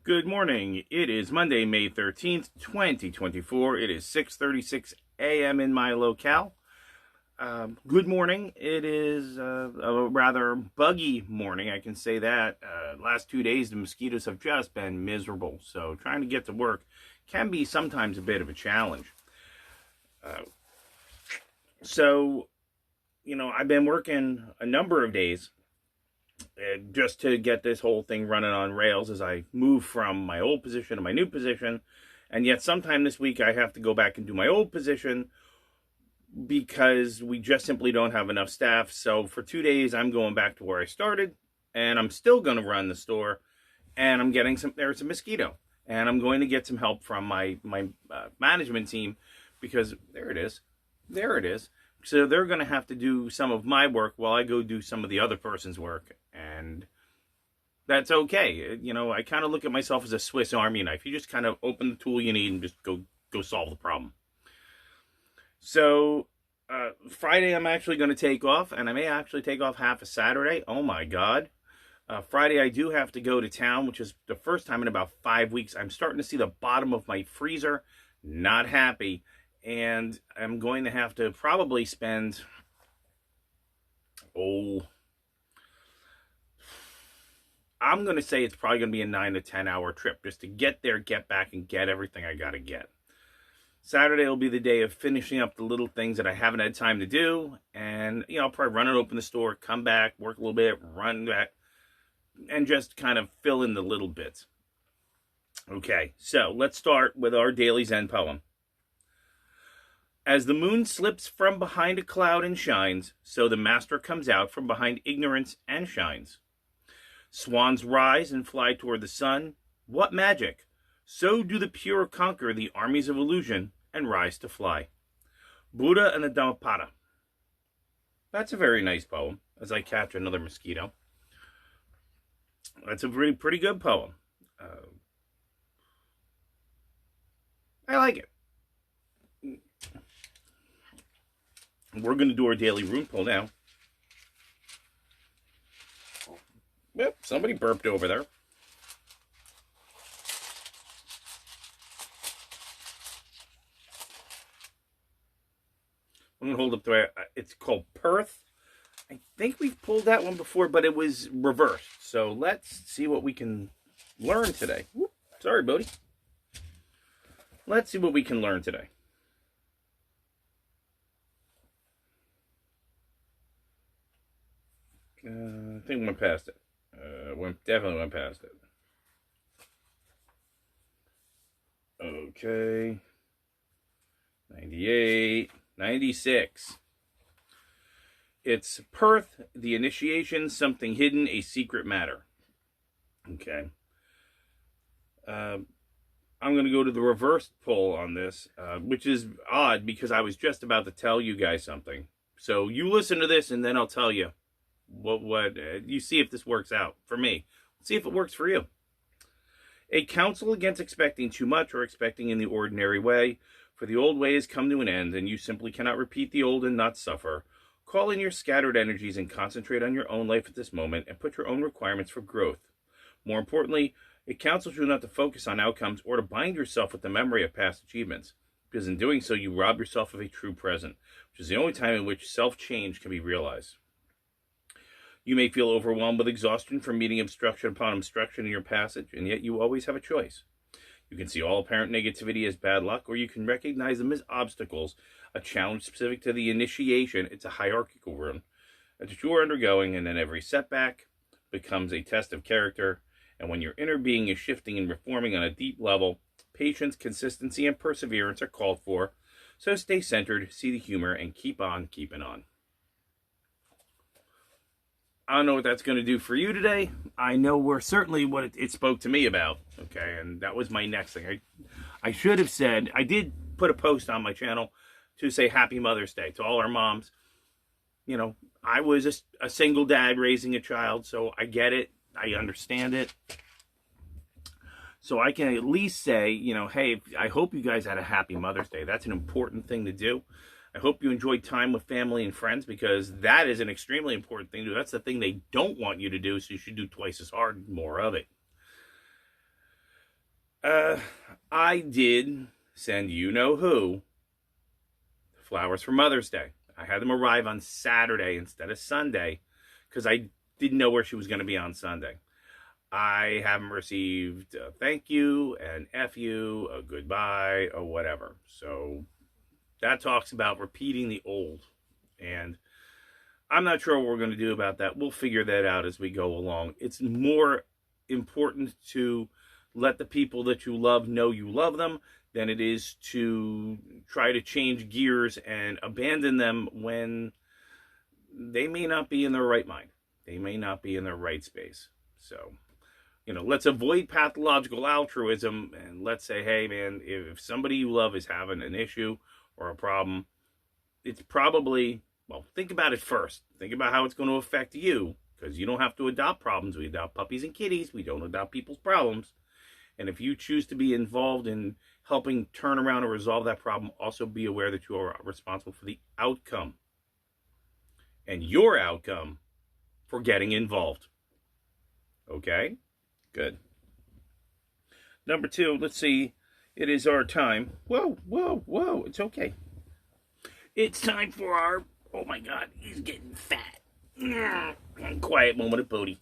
Good morning. It is Monday, May 13th, 2024. It is 6:36 a.m. in my locale. Good morning. It is a rather buggy morning, I can say that. Last 2 days, the mosquitoes have just been miserable, so trying to get to work can be sometimes a bit of a challenge. I've been working a number of days just to get this whole thing running on rails as I move from my old position to my new position. And yet sometime this week I have to go back and do my old position because we just simply don't have enough staff. So for 2 days I'm going back to where I started, and I'm still going to run the store, and I'm getting there's a mosquito, and I'm going to get some help from my management team, because there it is. So they're going to have to do some of my work while I go do some of the other person's work. And that's okay. I kind of look at myself as a Swiss Army knife. You just kind of open the tool you need and just go solve the problem. So Friday I'm actually going to take off, and I may actually take off half a Saturday. Oh my God. Friday I do have to go to town, which is the first time in about 5 weeks. I'm starting to see the bottom of my freezer. Not happy. And I'm going to have to probably spend, I'm going to say it's probably going to be a 9 to 10 hour trip just to get there, get back, and get everything I got to get. Saturday will be the day of finishing up the little things that I haven't had time to do. And, I'll probably run and open the store, come back, work a little bit, run that, and just kind of fill in the little bits. Okay, so let's start with our daily Zen poem. As the moon slips from behind a cloud and shines, so the master comes out from behind ignorance and shines. Swans rise and fly toward the sun. What magic! So do the pure conquer the armies of illusion and rise to fly. Buddha and the Dhammapada. That's a very nice poem, as I catch another mosquito. That's a pretty good poem. I like it. We're going to do our daily rune pull now. Yep, somebody burped over there. I'm going to hold up the, it's called Perth. I think we've pulled that one before, but it was reversed. So let's see what we can learn today. Whoop, sorry, Bodie. Let's see what we can learn today. I think we went past it. Definitely went past it. Okay. 98. 96. It's Perth, the initiation, something hidden, a secret matter. Okay. I'm going to go to the reversed pull on this, which is odd because I was just about to tell you guys something. So you listen to this and then I'll tell you. What you see if this works out for me. Let's see if it works for you. A counsel against expecting too much or expecting in the ordinary way, for the old way has come to an end, and you simply cannot repeat the old and not suffer. Call in your scattered energies and concentrate on your own life at this moment, and put your own requirements for growth. More importantly, it counsels you not to focus on outcomes or to bind yourself with the memory of past achievements, because in doing so you rob yourself of a true present, which is the only time in which self-change can be realized. You may feel overwhelmed with exhaustion from meeting obstruction upon obstruction in your passage, and yet you always have a choice. You can see all apparent negativity as bad luck, or you can recognize them as obstacles, a challenge specific to the initiation. It's a hierarchical rune that you are undergoing, and then every setback becomes a test of character. And when your inner being is shifting and reforming on a deep level, patience, consistency, and perseverance are called for. So stay centered, see the humor, and keep on keeping on. I don't know what that's going to do for you today. I know we're certainly what it spoke to me about. Okay, and that was my next thing. I should have said, I did put a post on my channel to say Happy Mother's Day to all our moms. I was a single dad raising a child, so I get it. I understand it. So I can at least say, hey, I hope you guys had a happy Mother's Day. That's an important thing to do. I hope you enjoyed time with family and friends, because that is an extremely important thing to do. That's the thing they don't want you to do, so you should do twice as hard, more of it. Uh, I did send you know who flowers for Mother's Day. I had them arrive on Saturday instead of Sunday because I didn't know where she was going to be on Sunday. I haven't received a thank you, an F you, a goodbye, or whatever. So that talks about repeating the old. And I'm not sure what we're going to do about that. We'll figure that out as we go along. It's more important to let the people that you love know you love them than it is to try to change gears and abandon them when they may not be in their right mind. They may not be in their right space. So, let's avoid pathological altruism and let's say, hey, man, if somebody you love is having an issue or a problem, it's probably, well, think about it first. Think about how it's going to affect you, because you don't have to adopt problems. We adopt puppies and kitties. We don't adopt people's problems. And if you choose to be involved in helping turn around and resolve that problem, also be aware that you are responsible for the outcome and your outcome for getting involved. Okay? Good. Number 2, let's see. It is our time. Whoa, whoa, whoa. It's okay. It's time for our, oh my God, he's getting fat. Quiet moment of Bodhi.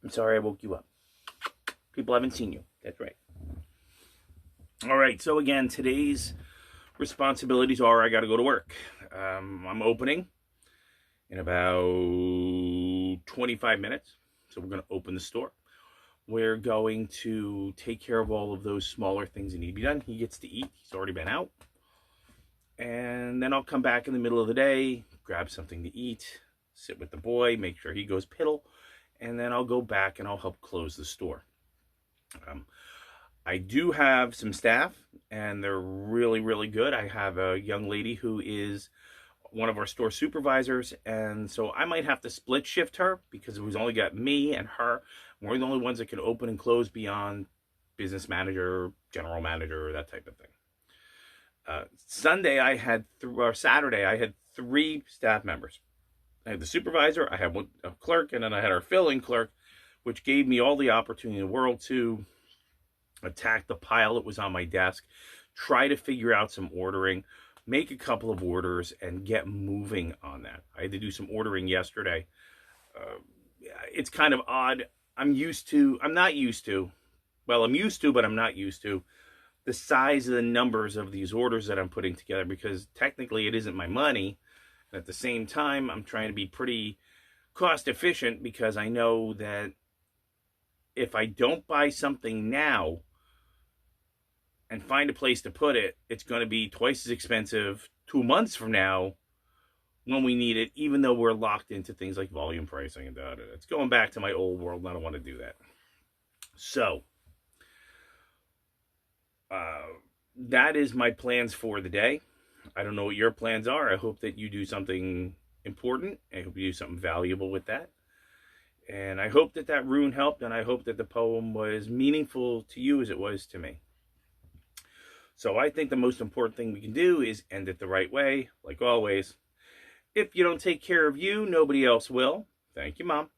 I'm sorry I woke you up. People haven't seen you. That's right. All right, so again, today's responsibilities are I got to go to work. I'm opening in about 25 minutes. So we're going to open the store. We're going to take care of all of those smaller things that need to be done. He gets to eat. He's already been out. And then I'll come back in the middle of the day, grab something to eat, sit with the boy, make sure he goes piddle, and then I'll go back and I'll help close the store. I do have some staff, and they're really, really good. I have a young lady who is one of our store supervisors, and so I might have to split shift her because we've only got me and her. We're the only ones that can open and close beyond business manager, general manager, that type of thing. Saturday, I had 3 staff members. I had the supervisor, I had a clerk, and then I had our filling clerk, which gave me all the opportunity in the world to attack the pile that was on my desk, try to figure out some ordering, make a couple of orders, and get moving on that. I had to do some ordering yesterday. It's kind of odd. I'm used to, but I'm not used to the size of the numbers of these orders that I'm putting together, because technically it isn't my money. And at the same time, I'm trying to be pretty cost efficient, because I know that if I don't buy something now and find a place to put it, it's going to be twice as expensive 2 months from now when we need it, even though we're locked into things like volume pricing and da. It's going back to my old world, and I don't want to do that. So, that is my plans for the day. I don't know what your plans are. I hope that you do something important. I hope you do something valuable with that. And I hope that rune helped, and I hope that the poem was meaningful to you as it was to me. So I think the most important thing we can do is end it the right way, like always. If you don't take care of you, nobody else will. Thank you, Mom.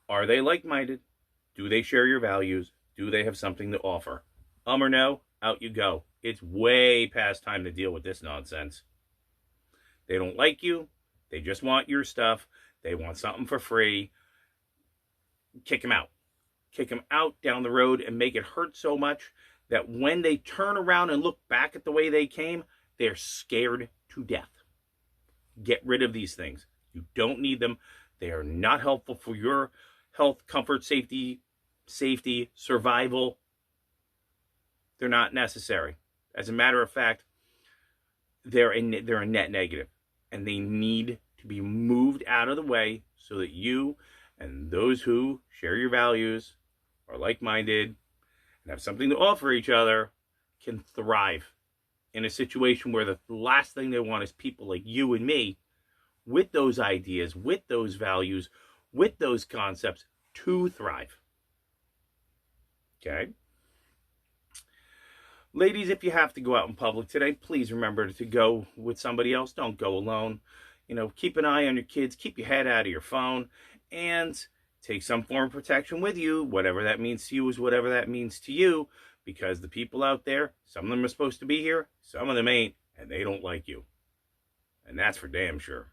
Are they like-minded? Do they share your values? Do they have something to offer? Or no? Out you go. It's way past time to deal with this nonsense. They don't like you. They just want your stuff. They want something for free. Kick them out. Kick them out down the road and make it hurt so much that when they turn around and look back at the way they came, they're scared to death. Get rid of these things. You don't need them. They are not helpful for your health, comfort, safety, survival. They're not necessary. As a matter of fact, they're a net negative, and they need to be moved out of the way so that you and those who share your values, are like-minded, and have something to offer each other can thrive in a situation where the last thing they want is people like you and me with those ideas, with those values, with those concepts to thrive. Okay? Ladies, if you have to go out in public today, please remember to go with somebody else. Don't go alone. Keep an eye on your kids. Keep your head out of your phone. And take some form of protection with you. Whatever that means to you is whatever that means to you. Because the people out there, some of them are supposed to be here, some of them ain't, and they don't like you. And that's for damn sure.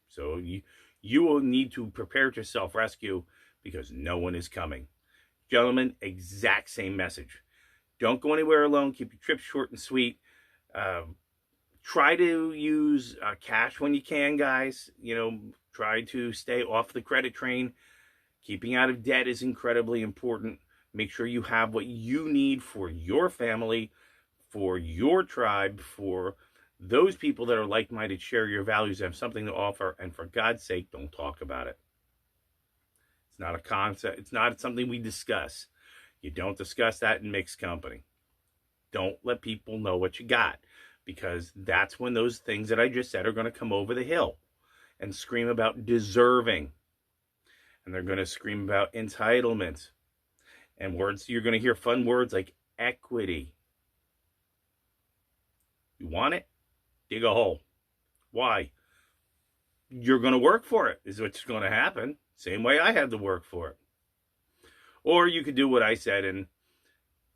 So you will need to prepare to self-rescue because no one is coming. Gentlemen, exact same message. Don't go anywhere alone. Keep your trips short and sweet. Try to use cash when you can, guys. Try to stay off the credit train. Keeping out of debt is incredibly important. Make sure you have what you need for your family, for your tribe, for those people that are like-minded, share your values, have something to offer, and for God's sake, don't talk about it. It's not a concept. It's not something we discuss. You don't discuss that in mixed company. Don't let people know what you got, because that's when those things that I just said are going to come over the hill and scream about deserving. And they're going to scream about entitlement. And words, you're going to hear fun words like equity. You want it? Dig a hole. Why? You're going to work for it, is what's going to happen. Same way I had to work for it. Or you could do what I said and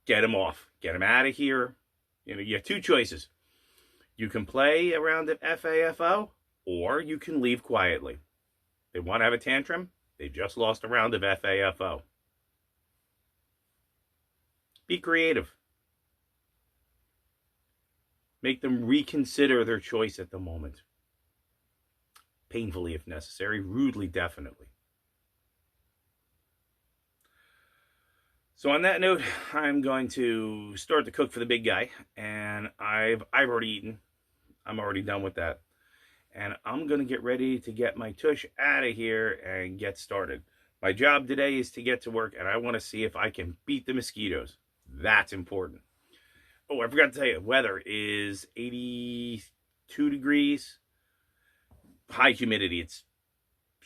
get them off. Get them out of here. You have two choices. You can play around at FAFO, or you can leave quietly. They want to have a tantrum. They just lost a round of FAFO. Be creative. Make them reconsider their choice at the moment. Painfully if necessary, rudely definitely. So on that note, I'm going to start to cook for the big guy, and I've already eaten. I'm already done with that. And I'm going to get ready to get my tush out of here and get started. My job today is to get to work, and I want to see if I can beat the mosquitoes. That's important. Oh, I forgot to tell you, weather is 82 degrees. High humidity, it's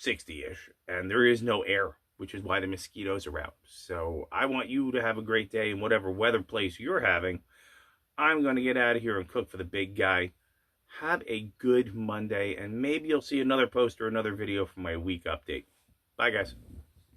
60-ish. And there is no air, which is why the mosquitoes are out. So I want you to have a great day in whatever weather place you're having. I'm going to get out of here and cook for the big guy. Have a good Monday, and maybe you'll see another post or another video from my week update. Bye, guys.